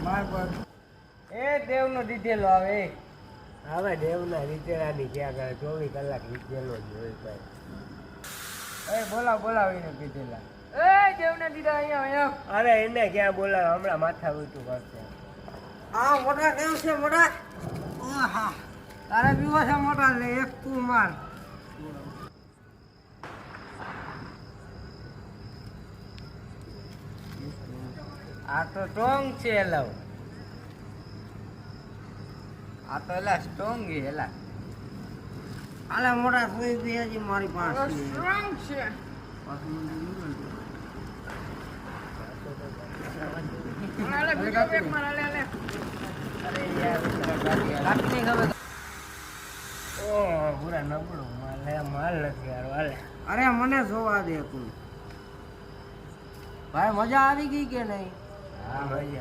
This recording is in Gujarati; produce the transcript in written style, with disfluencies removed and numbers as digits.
માર પર એ દેવનો દીધેલો આવે હવે દેવના રીતેલાની ક્યાં કરે 24 કલાક રીતેલો જ હોય ભાઈ. એ બોલાવીને કીધેલા એ દેવના દીધા અહીંયા અરે એને ક્યાં બોલાવે હમણાં માથા ઊંચું કરશે. આ મોટા કેમ છે મોટા હા તારે પીવો છે મોટા ને એક તું માર આ તો સ્ટ્રોંગ છે એલા આ તો એલા સ્ટ્રોંગ છે એલા આલા મોટા સુઈ દે હજી મારી પાસે સ્ટ્રોંગ છે અરે મને જોવા દે તું ભાઈ મજા આવી ગઈ કે નહીં? હા ભાઈ